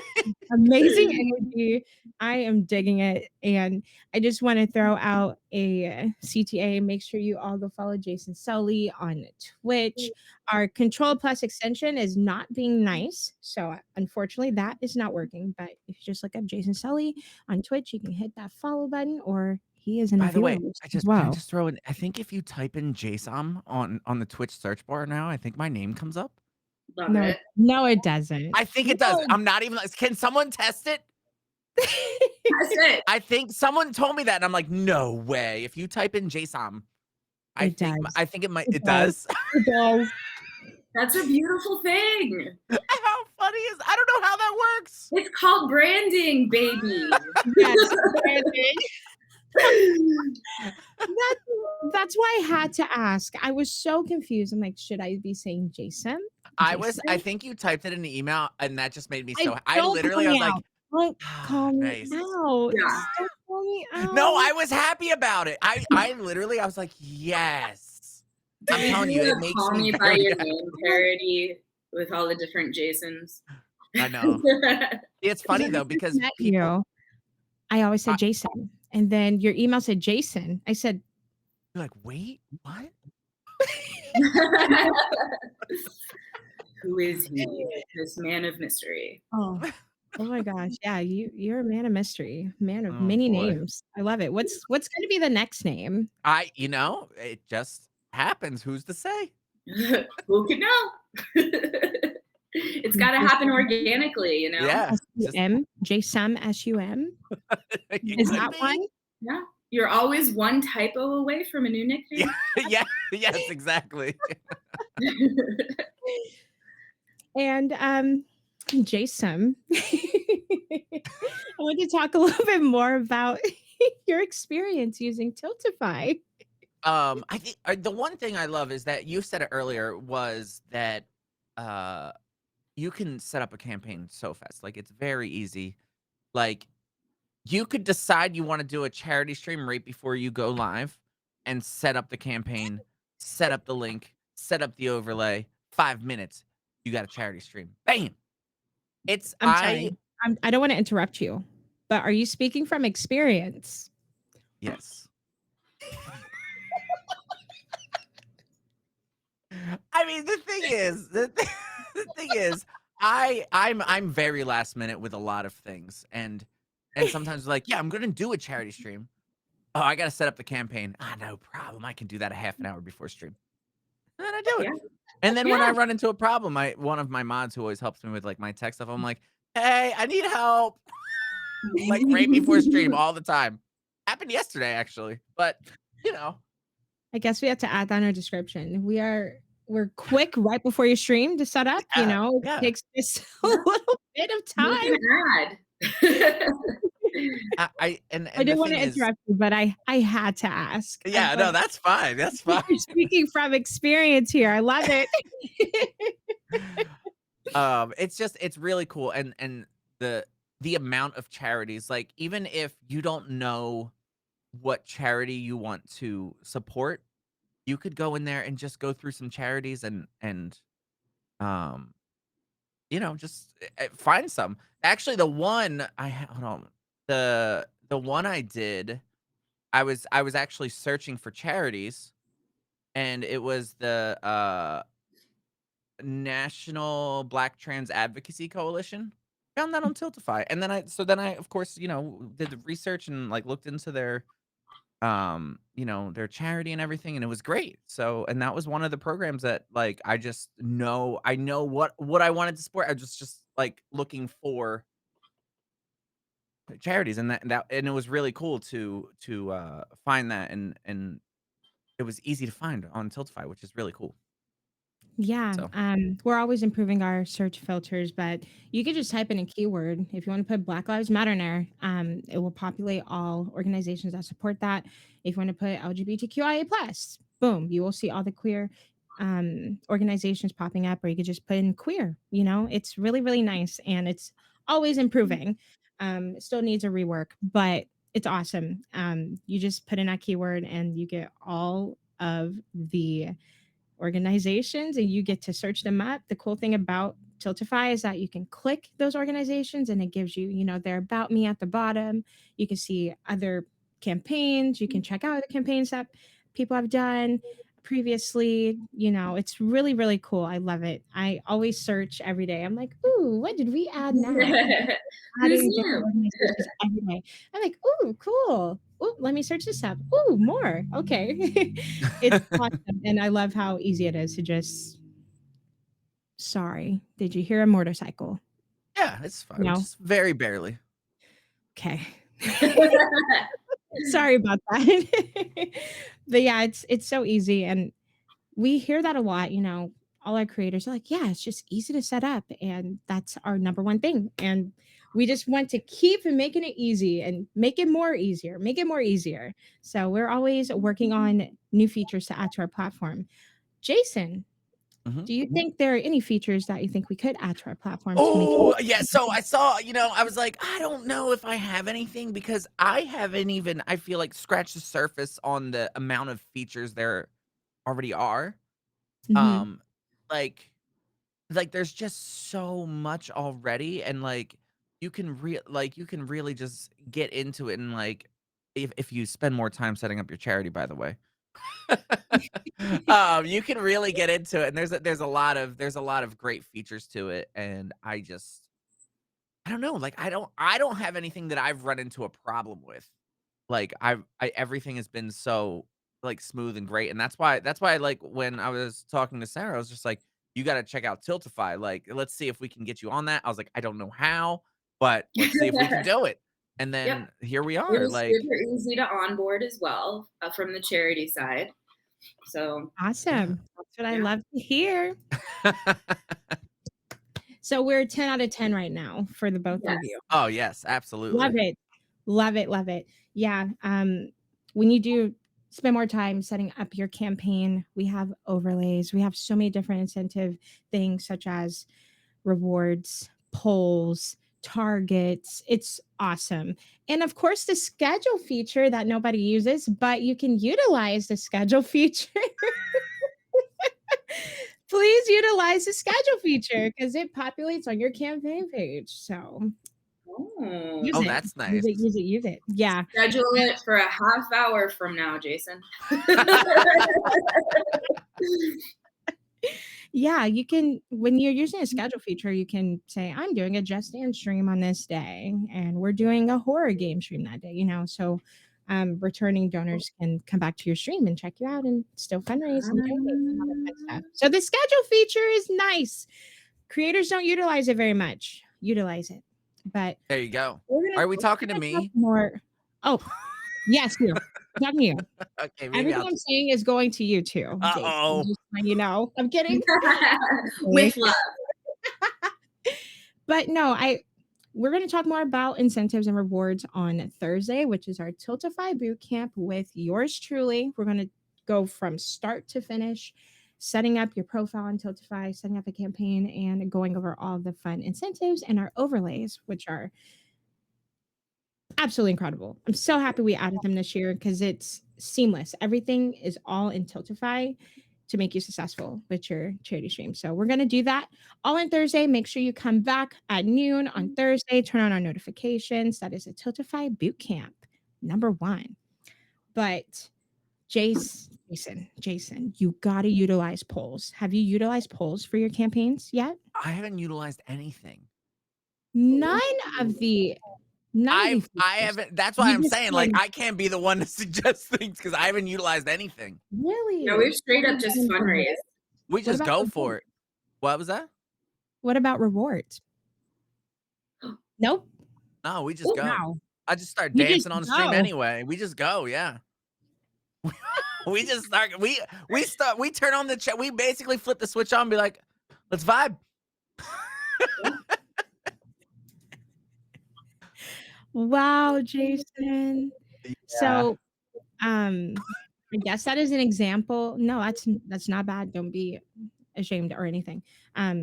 amazing energy. I am digging it. And I just want to throw out a CTA. Make sure you all go follow Jason Sully on Twitch. Our Control Plus extension is not being nice. So unfortunately, that is not working. But if you just look up Jason Sully on Twitch, you can hit that follow button, or he is in a By the viewer way, list I as just can I well. just throw in I think if you type in JSOM on the Twitch search bar now, I think my name comes up. Love No, it. no, it doesn't. I think it does. No. I'm not even can someone test it? That's it. I think someone told me that, and I'm like, "No way." If you type in JSOM, It does. I think it might It it does. does? It does. That's a beautiful thing. How funny is I don't know how that works. It's called branding, baby. Yes, branding. That's why I had to ask. I was so confused. I'm like, should I be saying Jason? I Jason? think you typed it in the email, and that just made me I so I don't call literally I me was like, out. Don't "Ah, call me nice." out. Yeah. Don't call me No, out. I was happy about it. I literally I was like, "Yes." I'm We telling do you, it a makes call me me by very your happy. name parody with all the different Jasons. I know. It's Because funny when I though first because met people you, I always I said Jason. And then your email said Jason. I said, you're like, "Wait, what?" Who is he? This man of mystery. oh, oh my gosh. Yeah, you're a man of mystery, man of Oh many boy. names. I love it. What's gonna be the next name? It just happens. Who's to say? Who could know? It's got to happen organically, you know? Yeah, just SUM, JSUM, SUM. you Is could that one? be. Yeah. You're always one typo away from a new Yeah, nickname. yeah, yes, exactly. And JSUM. I want to talk a little bit more about your experience using Tiltify. I think the one thing I love is that you said it earlier was that uh you can set up a campaign so fast. Like it's very easy. Like you could decide you want to do a charity stream right before you go live and set up the campaign, set up the link, set up the overlay. 5 minutes, you got a charity stream. Bam. It's I'm sorry. I don't want to interrupt you, but are you speaking from experience? yes. I mean, the thing is, I'm very last minute with a lot of things, and sometimes like, yeah, I'm gonna do a charity stream. Oh, I gotta set up the campaign. Ah, no problem. I can do that a half an hour before stream. And then I do it. Yeah. And then when Yeah. I run into a problem, I one of my mods who always helps me with like my tech stuff, I'm like, hey, I need help. Like right before stream all the time. Happened yesterday actually, but you know, I guess we have to add that in our description. We're quick right before you stream to set up. yeah, It yeah. takes just a Yeah. little bit of Make time. an ad. I I and the didn't want thing to is, interrupt you, but I had to ask. I'm yeah, no, like, that's fine. That's fine. you're speaking from experience here. I love it. It's really cool, and the amount of charities, like even if you don't know what charity you want to support, you could go in there and just go through some charities and um just find some. Actually, the one hold on, the one I did, I was actually searching for charities, and it was the National Black Trans Advocacy Coalition. Found that on Tiltify, and then I, of course, did the research and, like, looked into their charity and everything, and it was great. So and that was one of the programs that, like, I know what I wanted to support. I was just, like, looking for charities, and it was really cool to find that, and it was easy to find on Tiltify, which is really cool. Yeah, So we're always improving our search filters, but you could just type in a keyword. If you want to put Black Lives Matter in there, it will populate all organizations that support that. If you want to put LGBTQIA plus, boom, you will see all the queer organizations popping up. Or you could just put in queer. It's really really nice, and it's always improving. It still needs a rework, but it's awesome. You just put in that keyword, and you get all of the organizations and you get to search them up. The cool thing about Tiltify is that you can click those organizations and it gives you, their about me at the bottom. You can see other campaigns. You can check out the campaigns that people have done previously. It's really, really cool. I love it. I always search every day. I'm like, ooh, what did we add now? Who's Adding different new? organizations every day. I'm like, ooh, cool. Ooh, let me search this up. Ooh, more. Okay. It's awesome. And I love how easy it is to just, sorry, did you hear a motorcycle? Yeah, it's fine. No? Just very barely. Okay. Sorry about that. But yeah, it's so easy. And we hear that a lot, all our creators are like, yeah, it's just easy to set up. And that's our number one thing. And we just want to keep making it easy and make it more easier, make it more easier. So we're always working on new features to add to our platform. Jason, Mhm. do you think there are any features that you think we could add to our platform to make Oh, yeah, it? so I saw, I was like, I don't know if I have anything because I haven't even, I feel like, scratched the surface on the amount of features there already are. Mhm. Um, like there's just so much already, and, you can really just get into it, and, if you spend more time setting up your charity, by the way. You can really get into it, and there's a lot of great features to it, and I don't know, I don't have anything that I've run into a problem with. I everything has been so, smooth and great, and that's why, when I was talking to Sarah, I was just like, "You gotta check out Tiltify, let's see if we can get you on that." I was like, "I don't know how, but let's see if we can do it." And Yep. then here we It are, was super easy to onboard as well, from the charity side. So, yeah. Awesome. That's what I yeah. love to hear. So we're 10 out of 10 right now for the both of Yes. you. Oh, yes, Love absolutely. it. Love it, love it. Yeah, when you do spend more time setting up your campaign, we have overlays. We have so many different incentive things such as rewards, polls, targets. It's awesome. And of course, the schedule feature that nobody uses, but you can utilize the schedule feature. Please utilize the schedule feature because it populates on your campaign page. So use Oh. Oh, it. that's Use nice. it, use it, use it. Yeah. Schedule it for a half hour from now, Jason. Yeah, you can when you're using a schedule feature, you can say, I'm doing a Just Dance stream on this day, and we're doing a horror game stream that day, so returning donors can come back to your stream and check you out and still fundraise and donate and all that fun stuff. So the schedule feature is nice. Creators don't utilize it very much. Utilize it. But There you go. we're gonna Are we talking to we're gonna talk me? more. Oh, yes, you. Talking to you. Okay, maybe Everything I'll I'm saying is going to you too, Jason. Uh-oh. Just letting you know. I'm kidding. With love. But no, we're going to talk more about incentives and rewards on Thursday, which is our Tiltify boot camp with yours truly. We're going to go from start to finish, setting up your profile on Tiltify, setting up a campaign, and going over all the fun incentives and our overlays, which are absolutely incredible. I'm so happy we added them this year because it's seamless. Everything is all in Tiltify to make you successful with your charity stream. So we're going to do that all on Thursday. Make sure you come back at noon on Thursday. Turn on our notifications. That is a Tiltify boot camp number one. But Jason, you got to utilize polls. Have you utilized polls for your campaigns yet? I haven't utilized anything. None of the none of the I features. haven't that's why You I'm just saying, said, I can't be the one to suggest things because I haven't utilized anything. Yeah, really? we've straight up just fundraised. We What just about go for rewards? it. What was that? What about rewards? Nope. No, we just Oh, go. Wow. I just start You just dancing on the stream go. anyway. We just go, yeah. We just start we turn on the chat. We basically flip the switch on and be like, "Let's vibe." Wow, Jason. Yeah. So, I guess that is an example. No, that's not bad. Don't be ashamed or anything. Um,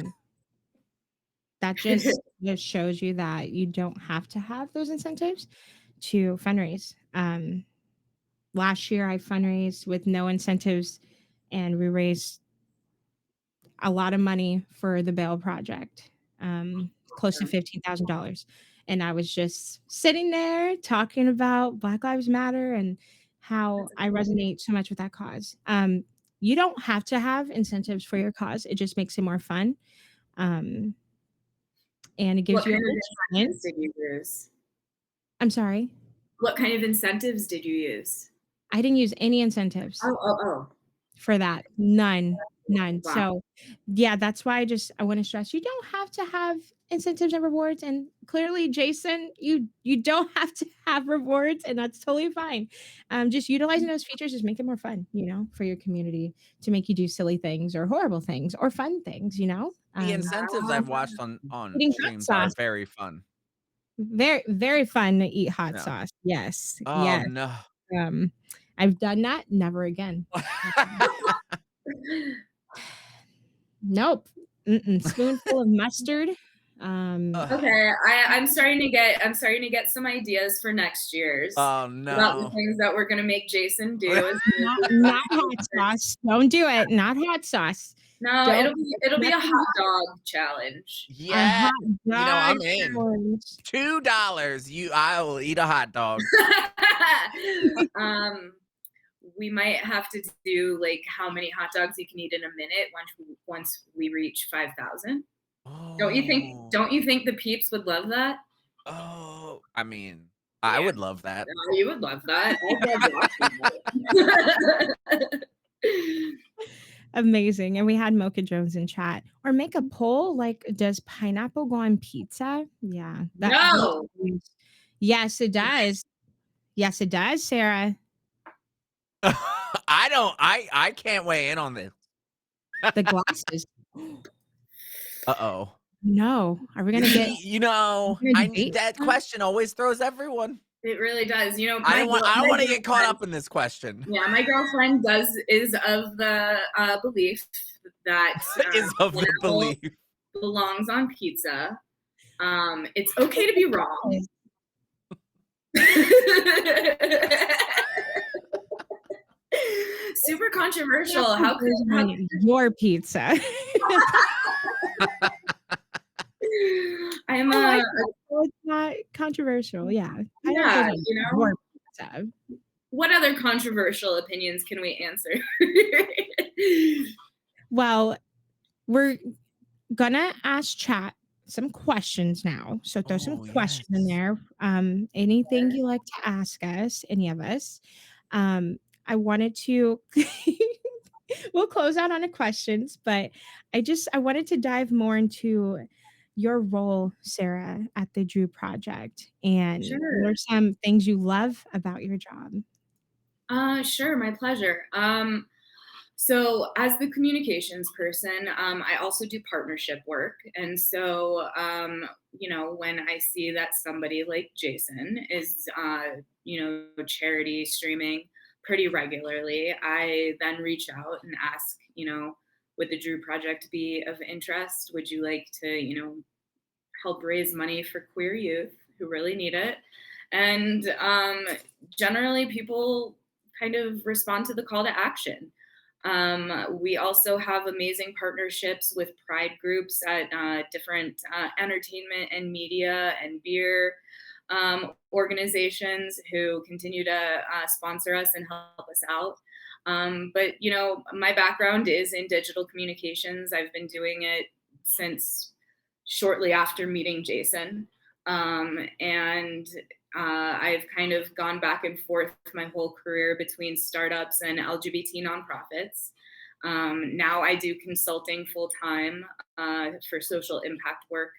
that just shows you that you don't have to have those incentives to fundraise. Last year I fundraised with no incentives and we raised a lot of money for the bail project, close to $15,000. And I was just sitting there talking about Black Lives Matter and how That's I resonate so much with that cause. You don't have to have incentives for your cause. It just makes it more fun. Um, and it gives What you a kind of chance. incentives did you use? I'm sorry. What kind of incentives did you use? I didn't use any incentives Oh. for that. None. None. Wow. So, yeah, that's why I want to stress you don't have to have incentives and rewards. And clearly, Jason, you don't have to have rewards, and that's totally fine. Just utilizing those features just make it more fun, for your community to make you do silly things or horrible things or fun things. The incentives I've watched on Eating hot streams are sauce, very fun. very very fun to eat hot Yeah. sauce. Yes, Oh yes. no. Um, I've done that. Never again. Nope. Spoonful of mustard. Ugh. Okay, I'm starting to get some ideas for next year's Oh about the no. things that we're gonna make Jason do. As soon as Not hot sauce. Don't do it. Not hot sauce. No, Don't it'll be a nothing hot dog challenge. a Yeah. hot dog I'm in. challenge. $2. I will eat a hot dog. um, we might have to do like how many hot dogs you can eat in a minute once we reach 5,000. Don't you think? Oh. Don't you think the peeps would love that? Oh. I mean, I Yeah, would love that. you would love that. I'd love that. Amazing. And we had Mocha Jones in chat. Or make a poll like, does pineapple go on pizza? Yeah. No. Yes, it does. Yes, it does, Sarah. I can't weigh in on this. The glasses. Uh-oh. No. Are we gonna get I need that question always throws everyone. It really does. I don't want to get caught up in this question. Yeah, my girlfriend is of the belief that Is of the belief belongs on pizza. It's okay to be wrong. Super controversial. How could your pizza? I'm it's not controversial. Yeah. Yeah, your pizza. What other controversial opinions can we answer? Well, we're gonna ask chat some questions now. So throw some questions in there. Anything you like to ask us, any of us. I wanted to we'll close out on the questions, but I wanted to dive more into your role, Sarah, at the Dru Project and Sure. what are some things you love about your job? Sure, my pleasure. So as the communications person, I also do partnership work. And so, when I see that somebody like Jason is, charity streaming pretty regularly, I then reach out and ask, would the Dru Project be of interest? Would you like to, help raise money for queer youth who really need it? And generally, people kind of respond to the call to action. We also have amazing partnerships with pride groups at different entertainment and media and beer organizations who continue to sponsor us and help us out. But, my background is in digital communications. I've been doing it since shortly after meeting Jason. And I've kind of gone back and forth my whole career between startups and LGBT nonprofits. Now I do consulting full time for social impact work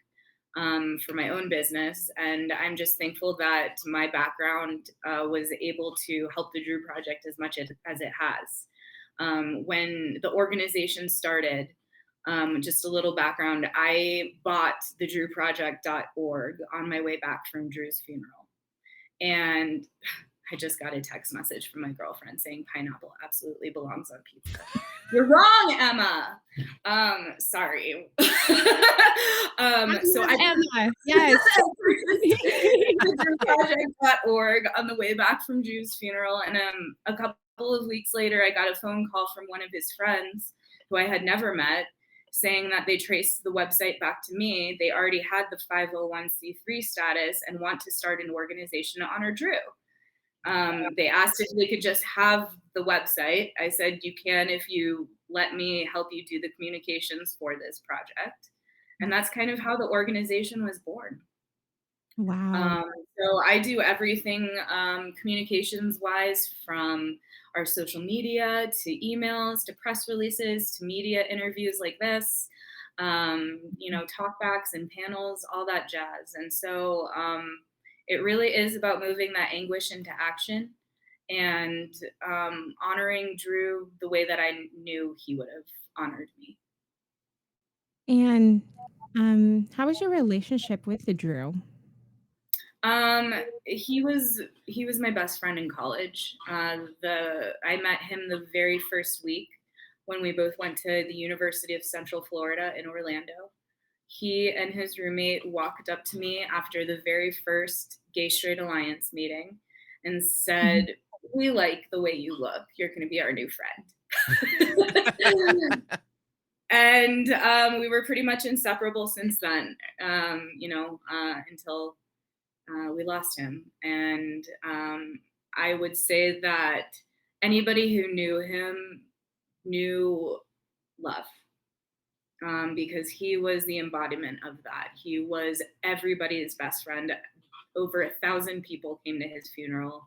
for my own business. And I'm just thankful that my background was able to help the Dru Project as much as it has. When the organization started, just a little background, I bought the drewproject.org on my way back from Dru's funeral. And I just got a text message from my girlfriend saying pineapple absolutely belongs on pizza. You're wrong, Emma. Sorry. So Emma, yes. drewproject.org on the way back from Dru's funeral. And a couple of weeks later, I got a phone call from one of his friends who I had never met. saying that they traced the website back to me. They already had the 501c3 status and want to start an organization to honor Dru. They asked if they could just have the website. I said, you can if you let me help you do the communications for this project. And that's kind of how the organization was born. Wow. So I do everything communications wise, from our social media to emails to press releases to media interviews like this, talkbacks and panels, all that jazz. And so it really is about moving that anguish into action and honoring Dru the way that I knew he would have honored me. And how was your relationship with the Dru? He was my best friend in college. I met him the very first week when we both went to the University of Central Florida in Orlando. He and his roommate walked up to me after the very first Gay Straight Alliance meeting and said, "We like the way you look. You're going to be our new friend." And we were pretty much inseparable since then, until we lost him. And I would say that anybody who knew him knew love, because he was the embodiment of that. He was everybody's best friend. Over 1,000 people came to his funeral.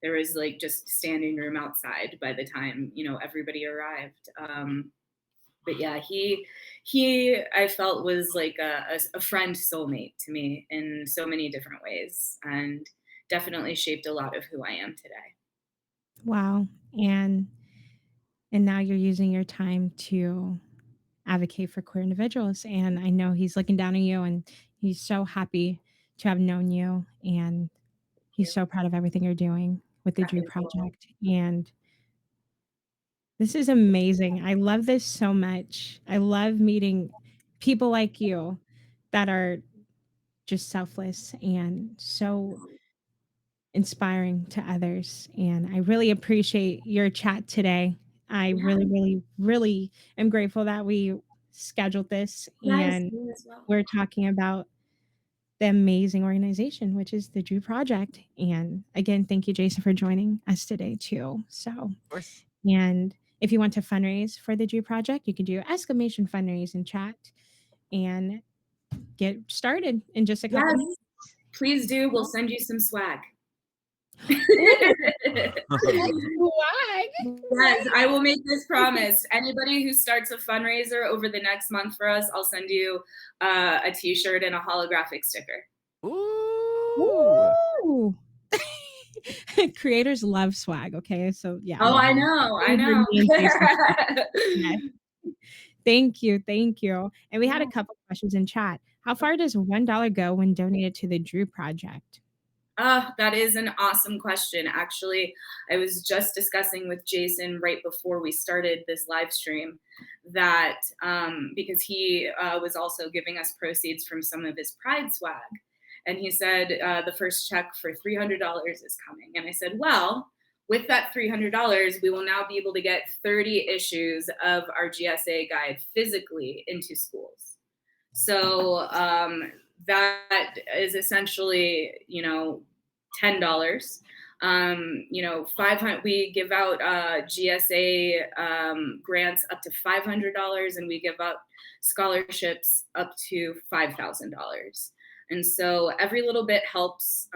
There was like just standing room outside by the time, everybody arrived. But yeah, he I felt was like a friend soulmate to me in so many different ways, and definitely shaped a lot of who I am today. Wow. And now you're using your time to advocate for queer individuals, and I know he's looking down on you, and he's so happy to have known you, and he's so proud of everything you're doing with the Dru Thank you. Project. And this is amazing. I love this so much. I love meeting people like you that are just selfless and so inspiring to others. And I really appreciate your chat today. I Yeah, really, really, really am grateful that we scheduled this yes, and you as well. we're talking about the amazing organization, which is the Dru Project. And again, thank you, Jason, for joining us today, too. So, Of course. and if you want to fundraise for the Dru Project, you can do exclamation fundraise in chat and get started in just a couple Yes, minutes. please do. We'll send you some swag. Ooh, swag. Yes, I will make this promise. Anybody who starts a fundraiser over the next month for us, I'll send you a T-shirt and a holographic sticker. Ooh. Woo! Creators love swag. Okay, so yeah, Oh, I Mhm. know, I over know. me and Jason. Yes. Thank you, thank you. And we had a Yeah. couple questions in chat. How far does $1 go when donated to the Dru Project? That is an awesome question. Actually, I was just discussing with Jason right before we started this live stream that because he was also giving us proceeds from some of his Pride swag. And he said the first check for $300 is coming. And I said, well, with that $300, we will now be able to get 30 issues of our GSA guide physically into schools. So that is essentially, $10. 500. We give out GSA grants up to $500, and we give out scholarships up to $5,000. And so every little bit helps.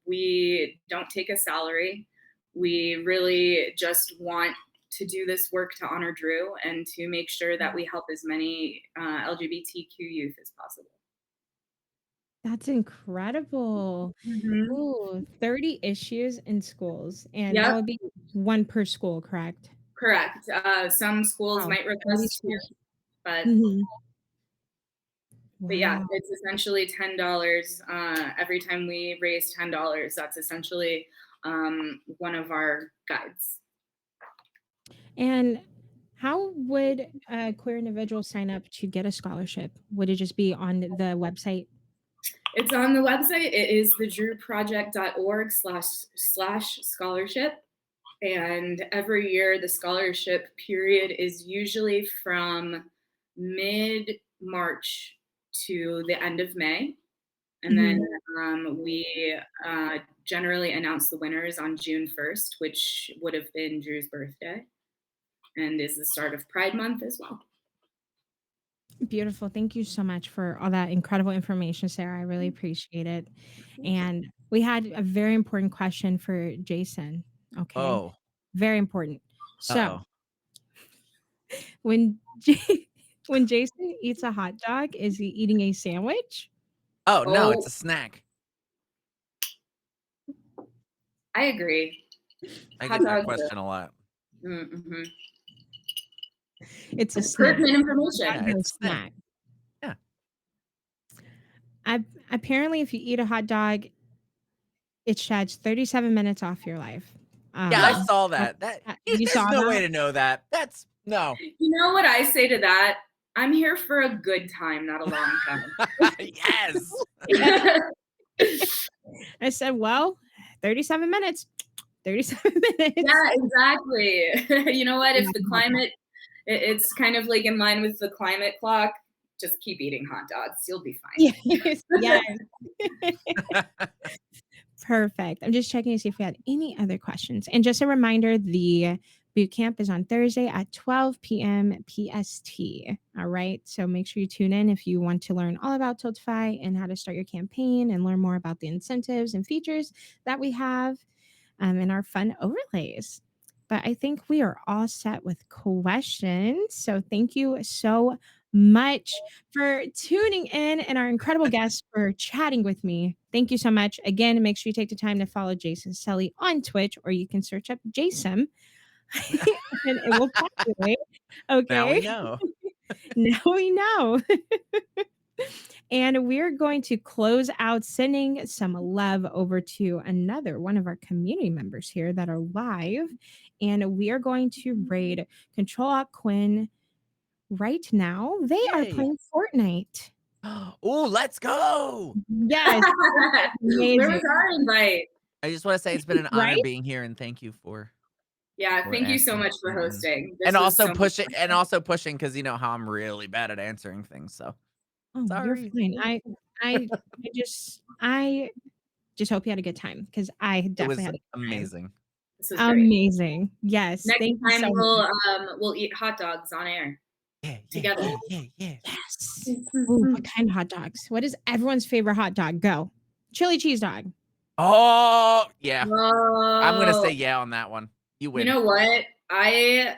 We don't take a salary. We really just want to do this work to honor Dru and to make sure that we help as many LGBTQ youth as possible. That's incredible. Mm-hmm. Ooh, 30 issues in schools, and that Yep, would be one per school, correct? correct. Some schools Wow, might 30 request two, schools. but Mhm. yeah, Wow. it's essentially $10. Every time we raise $10, that's essentially one of our guides. And how would a queer individual sign up to get a scholarship? Would it just be on the website? It's on the website. It is thedruproject.org/scholarship. And every year, the scholarship period is usually from mid-March to the end of May. And then Mhm. we generally announce the winners on June 1st, which would have been Drew's birthday and is the start of Pride Month as well. Beautiful. Thank you so much for all that incredible information, Sarah. I really appreciate it. And we had a very important question for Jason. Okay. Oh. Very important. So Uh-oh. when when Jason eats a hot dog, is he eating a sandwich? Oh, no, it's Oh, a snack. I agree. I Hot get that dogs question a lot. mm-hmm. It's a snack. Pertinent Hot Yeah, information. dog it's a snack. snack. Yeah. Apparently, if you eat a hot dog, it sheds 37 minutes off your life. Yeah, I Um, saw uh, that. you There's saw no way that? to know that. That's no. You know what I say to that? I'm here for a good time, not a long Yes. Yeah. time. I said, well, 37 minutes. 37 minutes. Yeah, exactly. You know what? If the Hot dog. climate, it's kind of like in line with the climate clock, just keep eating hot dogs. You'll be Yes, fine. yes. Perfect. I'm just checking to see if we had any other questions. And just a reminder, the boot camp is on Thursday at 12 p.m. PST. All right. So make sure you tune in if you want to learn all about Tiltify and how to start your campaign and learn more about the incentives and features that we have in our fun overlays. But I think we are all set with questions. So thank you so much for tuning in and our incredible guests for chatting with me. Thank you so much. Again, make sure you take the time to follow Jason Sully on Twitch, or you can search up Jason and it will populate. Now we Okay. know. Now we know. And we're going to close out sending some love over to another one of our community members here that are live. And we are going to raid Control Alt Quinn right now. They are Yay. playing Fortnite. Oh, let's go. Yes, it is Where was amazing, our invite? I just want to say it's been an honor right? being here and thank you Yeah, for thank you so answering much for hosting. This and was also so much pushing fun. because you know how I'm really bad at answering things. So Oh, you're sorry. fine. I I just hope you had a good time because I It definitely was had a good time. This was great. Amazing. Yes. Next Thank you time so much. we'll eat hot dogs on air Yeah, yeah, together. yeah, yeah, yeah. Yes. Ooh, what kind of hot dogs? What is everyone's favorite hot dog? Go. Chili cheese dog. Oh, yeah. I'm gonna say Whoa. yeah on that one. You You win. know what? I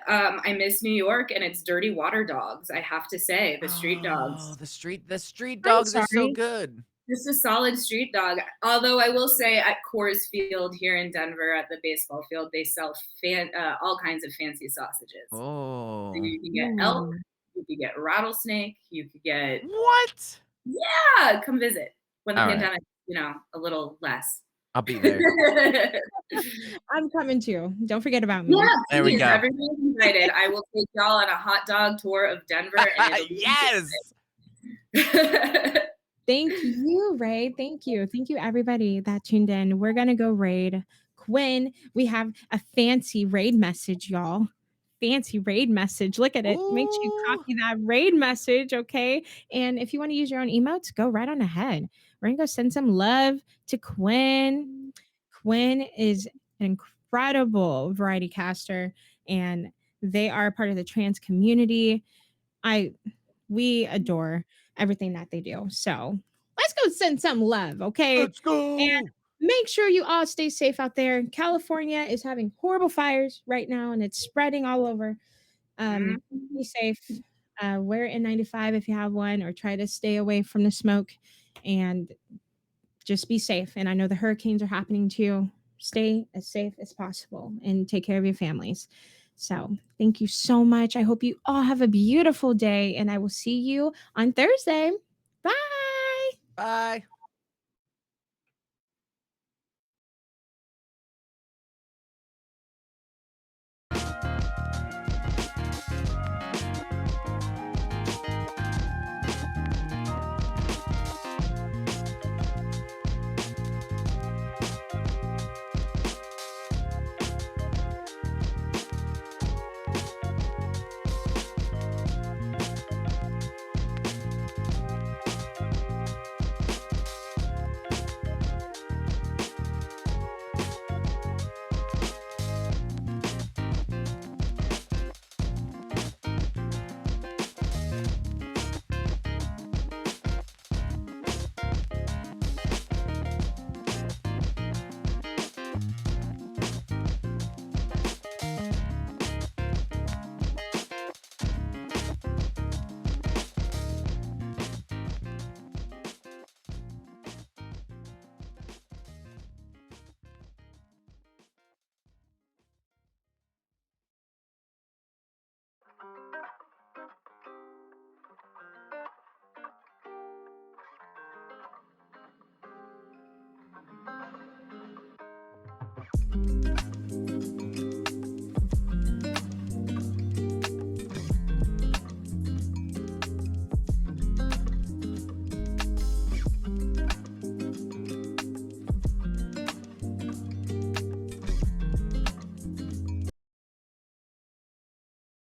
miss New York and it's dirty water dogs. I have to say, the street Oh, dogs. the street I'm dogs are so sorry. good. Just a solid street dog. Although I will say, at Coors Field here in Denver, at the baseball field, they sell all kinds of fancy sausages. So Oh. you can get elk, Ooh. you could get rattlesnake, you could get What? yeah. Come visit when the All right. pandemic, a little less. I'll be there. I'm coming too. Don't forget about Yeah, me. There we please, go. everyone's invited. I will take y'all on a hot dog tour of Denver, and it'll be Yes. amazing. Thank you, Ray. Thank you. Thank you, everybody that tuned in. We're going to go raid Quinn. We have a fancy raid message, y'all. Fancy raid message. Look at it. Make sure you Ooh. copy that raid message, okay? And if you want to use your own emotes, go right on ahead. We're going to go send some love to Quinn. Quinn is an incredible variety caster, and they are part of the trans community. I we adore everything that they do. So let's go send some love, okay? Let's And go. make sure you all stay safe out there. California is having horrible fires right now, and it's spreading all over. Mhm. Be safe. Wear N95 if you have one, or try to stay away from the smoke. And just be safe. And I know the hurricanes are happening too. Stay as safe as possible and take care of your families. So, thank you so much. I hope you all have a beautiful day, and I will see you on Thursday. Bye. Bye.